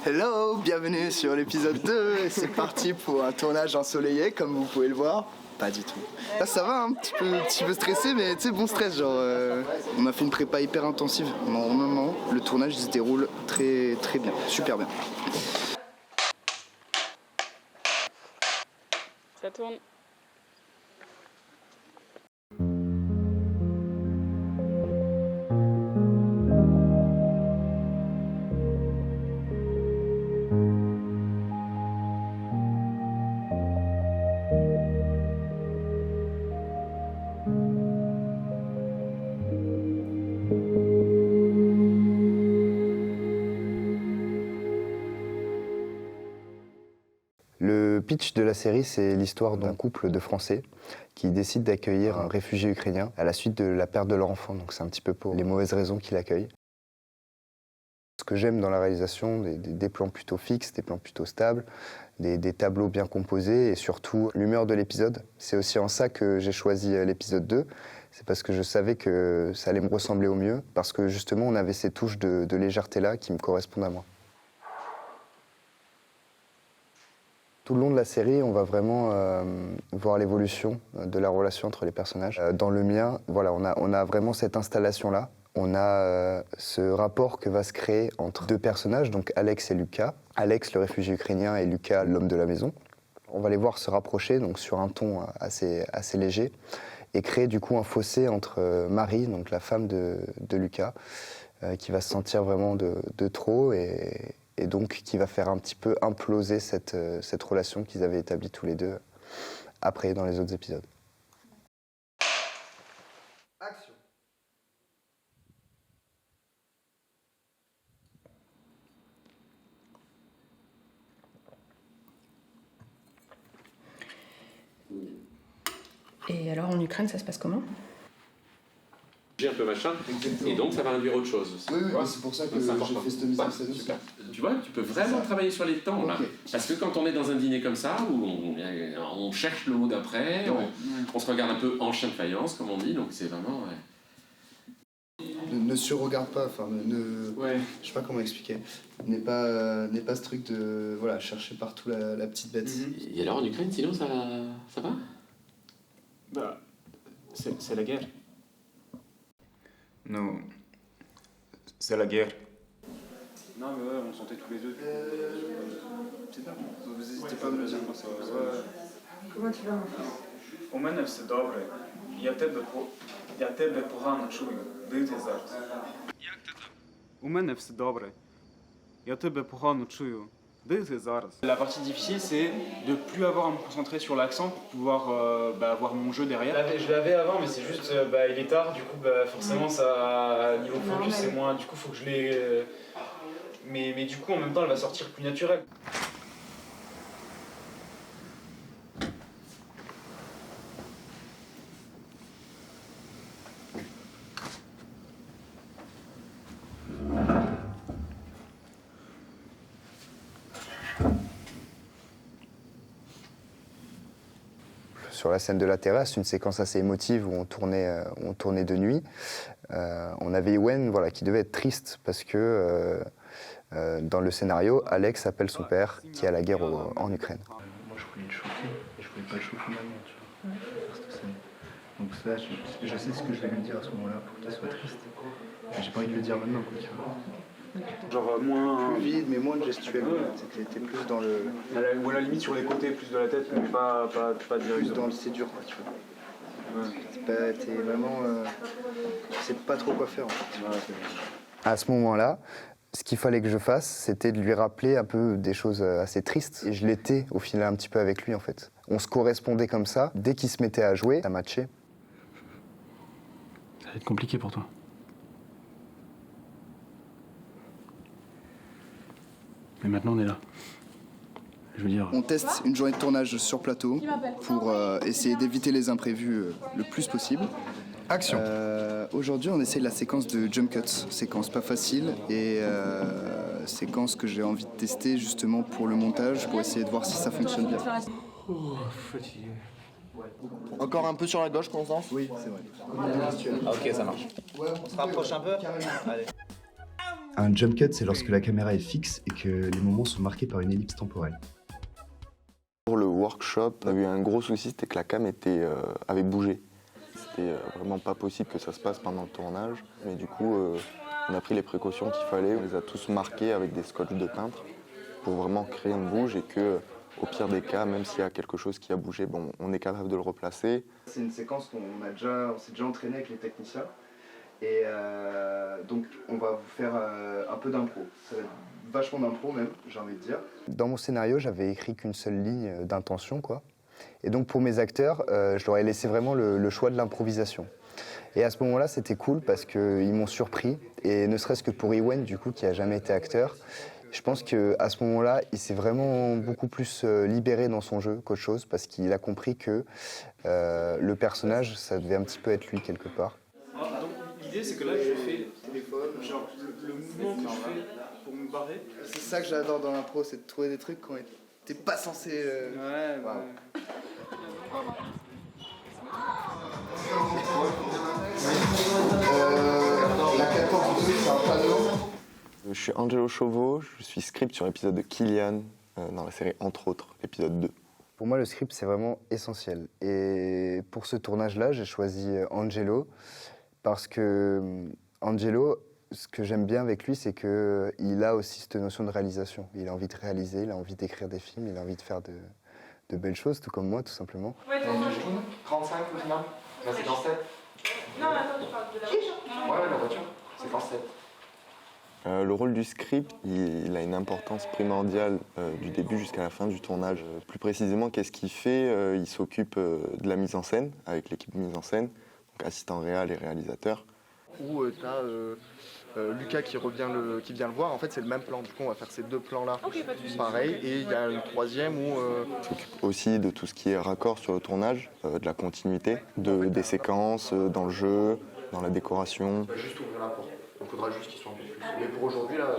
Hello, bienvenue sur l'épisode 2 et c'est parti pour un tournage ensoleillé comme vous pouvez le voir. Pas du tout. Là ça va, un petit peu stressé mais tu sais bon stress genre on a fait une prépa hyper intensive. Normalement le tournage se déroule très bien, super bien. Ça tourne. Le pitch de la série, c'est l'histoire d'un couple de Français qui décide d'accueillir un réfugié ukrainien à la suite de la perte de leur enfant. Donc c'est un petit peu pour les mauvaises raisons qu'il accueille. Ce que j'aime dans la réalisation, des plans plutôt fixes, des plans plutôt stables, des tableaux bien composés et surtout l'humeur de l'épisode. C'est aussi en ça que j'ai choisi l'épisode 2. C'est parce que je savais que ça allait me ressembler au mieux, parce que justement on avait ces touches de légèreté-là qui me correspondent à moi. Tout le long de la série, on va vraiment voir l'évolution de la relation entre les personnages. Dans le mien, voilà, on a vraiment cette installation-là. On a ce rapport que va se créer entre deux personnages, donc Alex et Lucas. Alex, le réfugié ukrainien, et Lucas, l'homme de la maison. On va les voir se rapprocher, donc sur un ton assez léger, et créer du coup un fossé entre Marie, donc la femme de Lucas, qui va se sentir vraiment de trop et donc qui va faire un petit peu imploser cette relation qu'ils avaient établie tous les deux après dans les autres épisodes. Action. Et alors en Ukraine, ça se passe comment ? J'ai un peu machin, et donc ça va induire autre chose aussi. Oui, c'est pour ça que j'ai fait cette mise en scène aussi. Tu vois, tu peux vraiment travailler sur les temps là. Okay. Parce que quand on est dans un dîner comme ça, où on cherche le mot d'après, on se regarde un peu en chien de faïence, comme on dit, donc c'est vraiment... Ne surregarde pas, enfin je sais pas comment expliquer. N'est pas ce truc de chercher partout la petite bête. Et alors en Ukraine, sinon ça va ? Bah, c'est la guerre. Non, c'est la guerre. Non mais ouais, on sentait tous les deux. C'est bien, vous n'hésitez pas à me le dire quand ça va. Comment tu vas, mon fils ? У мене все добре. Я тебе погано чую. Де ти зараз? Як ти там? У мене все добре. Я тебе погано чую. Де ти зараз? La partie difficile, c'est de plus avoir à me concentrer sur l'accent pour pouvoir avoir mon jeu derrière. Je l'avais avant, mais c'est juste, il est tard, du coup, forcément, ça, niveau focus, c'est moins. Du coup, faut que je l'ai. Mais du coup, en même temps, elle va sortir plus naturelle. Sur la scène de la terrasse, une séquence assez émotive où on tournait de nuit. On avait Ewen qui devait être triste parce que dans le scénario, Alex appelle son père qui est à la guerre en Ukraine. Moi je voulais le chauffer et je voulais pas le chauffer maintenant, tu vois. Donc ça, je sais ce que je vais lui dire à ce moment-là pour qu'il soit triste. Mais j'ai pas envie de le dire maintenant, quoi, tu vois. Genre moins. Plus vide, mais moins gestuel. T'étais plus dans le. Ou à la limite sur les côtés, plus de la tête, mais pas direct. Plus dans le c'est dur, quoi, tu vois. Ouais. T'es vraiment. Tu sais pas trop quoi faire, en fait. À ce moment-là, ce qu'il fallait que je fasse, c'était de lui rappeler un peu des choses assez tristes. Et je l'étais au final un petit peu avec lui, en fait. On se correspondait comme ça. Dès qu'il se mettait à jouer, ça matchait. Ça va être compliqué pour toi. Mais maintenant on est là. Je veux dire... On teste une journée de tournage sur plateau pour essayer d'éviter les imprévus le plus possible. Action. Aujourd'hui, on essaie la séquence de jump cut, séquence pas facile et séquence que j'ai envie de tester justement pour le montage, pour essayer de voir si ça fonctionne bien. Fatigué. Encore un peu sur la gauche, Constance? Oui, c'est vrai. Ah, ok, ça marche. On se rapproche un peu? Allez. Un jump cut, c'est lorsque la caméra est fixe et que les moments sont marqués par une ellipse temporelle. Pour le workshop, on a eu un gros souci, c'était que la cam avait bougé. C'était vraiment pas possible que ça se passe pendant le tournage, mais du coup, on a pris les précautions qu'il fallait. On les a tous marqués avec des scotch de peintre pour vraiment que rien ne bouge et que, au pire des cas, même s'il y a quelque chose qui a bougé, bon, on est capable de le replacer. C'est une séquence qu'on s'est déjà entraîné avec les techniciens. Et donc on va vous faire un peu d'impro. Ça va être vachement d'impro même, j'ai envie de dire. Dans mon scénario, j'avais écrit qu'une seule ligne d'intention, quoi. Et donc pour mes acteurs, je leur ai laissé vraiment le choix de l'improvisation. Et à ce moment-là, c'était cool parce qu'ils m'ont surpris. Et ne serait-ce que pour Ewen, du coup, qui n'a jamais été acteur, je pense qu'à ce moment-là, il s'est vraiment beaucoup plus libéré dans son jeu qu'autre chose parce qu'il a compris que le personnage, ça devait un petit peu être lui quelque part. Donc l'idée c'est que là je fais téléphone, genre le mouvement que je fais pour me barrer. C'est ça que j'adore dans l'impro, c'est de trouver des trucs quand t'es pas censé... Ouais, Wow. La 14 c'est un panneau. Je suis Angelo Chauveau, je suis script sur l'épisode de Killian dans la série Entre autres, l'épisode 2. Pour moi, le script, c'est vraiment essentiel. Et pour ce tournage-là, j'ai choisi Angelo parce que Angelo, ce que j'aime bien avec lui, c'est qu'il a aussi cette notion de réalisation. Il a envie de réaliser, il a envie d'écrire des films, il a envie de faire de belles choses, tout comme moi, tout simplement. 35 au final. Là, c'est dans 7. Non, attends, tu parles de la voiture. Ouais, la voiture. C'est dans 7. Le rôle du script, il a une importance primordiale du début jusqu'à la fin du tournage. Plus précisément, qu'est-ce qu'il fait? Il s'occupe de la mise en scène, avec l'équipe de mise en scène, donc assistant réal et réalisateur. Où t'as Lucas qui vient le voir. En fait, c'est le même plan. Du coup, on va faire ces deux plans-là. Pareil. Et il y a une troisième où... Il s'occupe aussi de tout ce qui est raccord sur le tournage, de la continuité, des séquences, dans le jeu, dans la décoration. Juste ouvrir la porte. Il faudra juste qu'ils soient un peu plus. Mais pour aujourd'hui, là...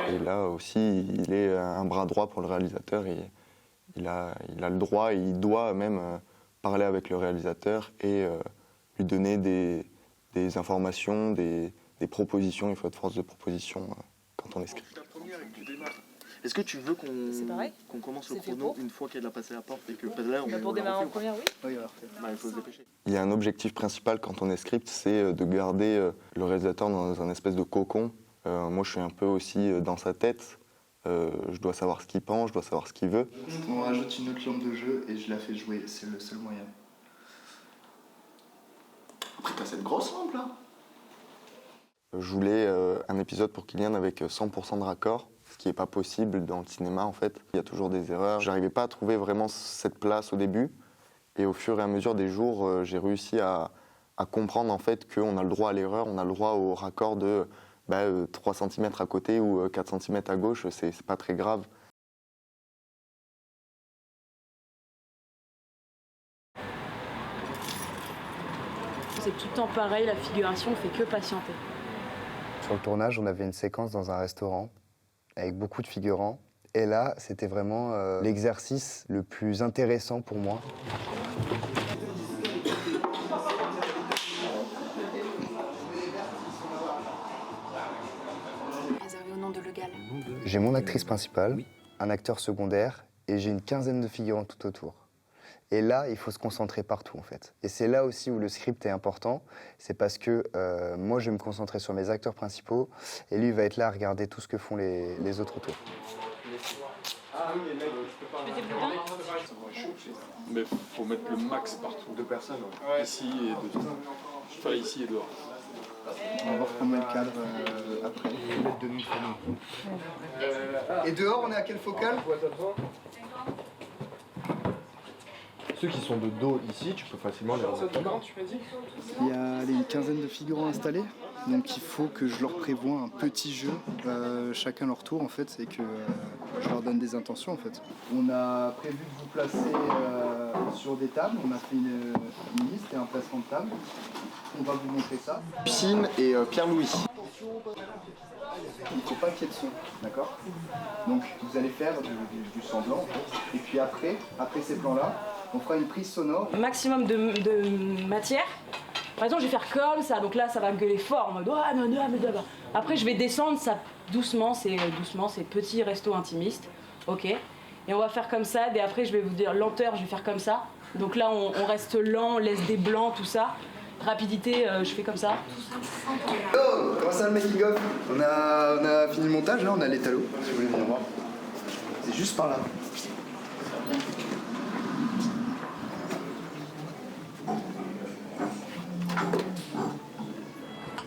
Et là aussi, il est un bras droit pour le réalisateur. Il a le droit et il doit même parler avec le réalisateur et lui donner des informations, des propositions. Il faut être force de proposition quand on est script. La première et que tu démarres. Est-ce que tu veux qu'on commence le chrono une fois qu'elle a passé la porte et que là, on Pour démarrer en première, oui. Oui, alors. il faut se dépêcher. Il y a un objectif principal quand on est script, c'est de garder le réalisateur dans un espèce de cocon. Moi, je suis un peu aussi dans sa tête. Je dois savoir ce qu'il pense, je dois savoir ce qu'il veut. On rajoute une autre lampe de jeu et je la fais jouer, c'est le seul moyen. Après, t'as cette grosse lampe, là. Je voulais un épisode pour Killian avec 100% de raccord, ce qui n'est pas possible dans le cinéma en fait. Il y a toujours des erreurs. J'arrivais pas à trouver vraiment cette place au début. Et au fur et à mesure des jours, j'ai réussi à comprendre en fait qu'on a le droit à l'erreur, on a le droit au raccord de 3 cm à côté ou 4 cm à gauche, c'est pas très grave. C'est tout le temps pareil, la figuration, on fait que patienter. Sur le tournage, on avait une séquence dans un restaurant avec beaucoup de figurants. Et là, c'était vraiment l'exercice le plus intéressant pour moi. Réservé au nom de Le Gall. J'ai mon actrice principale, un acteur secondaire, et j'ai une quinzaine de figurants tout autour. Et là, il faut se concentrer partout, en fait. Et c'est là aussi où le script est important. C'est parce que moi, je vais me concentrer sur mes acteurs principaux, et lui, il va être là à regarder tout ce que font les autres autour. Ah oui, mais tu peux pas... Mais faut mettre le max partout. 2 personnes, Ouais. Ici et dehors. Enfin, ici et dehors. On va voir comment est le cadre après. Et dehors, on est à quelle focale? Ceux qui sont de dos ici, tu peux facilement les remettre. Il y a une quinzaine de figurants installés, donc il faut que je leur prévoie un petit jeu, chacun leur tour en fait, et que je leur donne des intentions en fait. On a prévu de vous placer sur des tables, on a fait une liste et un placement de table. On va vous montrer ça. Piscine et Pierre-Louis. Il ne faut pas qu'il y ait de son, d'accord? Donc vous allez faire du semblant en fait. Et puis après ces plans-là, on fera une prise sonore. Maximum de matière Par exemple, je vais faire comme ça, donc là, ça va gueuler fort en mode ah, non, non, mais d'abord. Après, je vais descendre, ça doucement, c'est petit resto intimiste, ok. Et on va faire comme ça, et après, je vais vous dire lenteur, je vais faire comme ça. Donc là, on reste lent, on laisse des blancs, tout ça. Rapidité, je fais comme ça. Oh, comment ça le making of on a fini le montage, là, on a l'étalo, si vous voulez venir voir. C'est juste par là.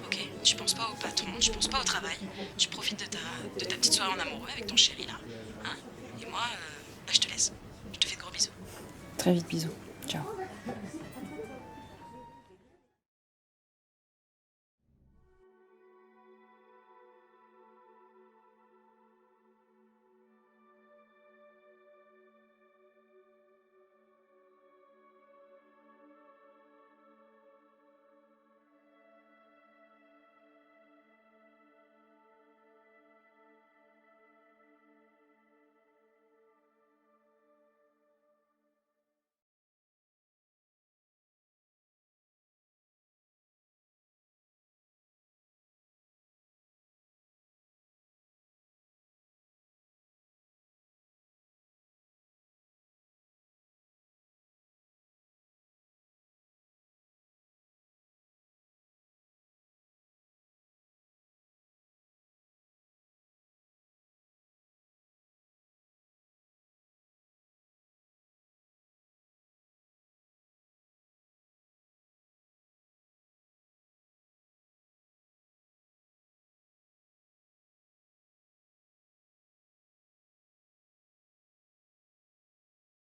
Ok, tu penses pas au patron, tu penses pas au travail, tu profites de ta petite soirée en amoureux avec ton chéri là. Hein, et moi, je te laisse. Je te fais de gros bisous. Très vite, bisous. Ciao.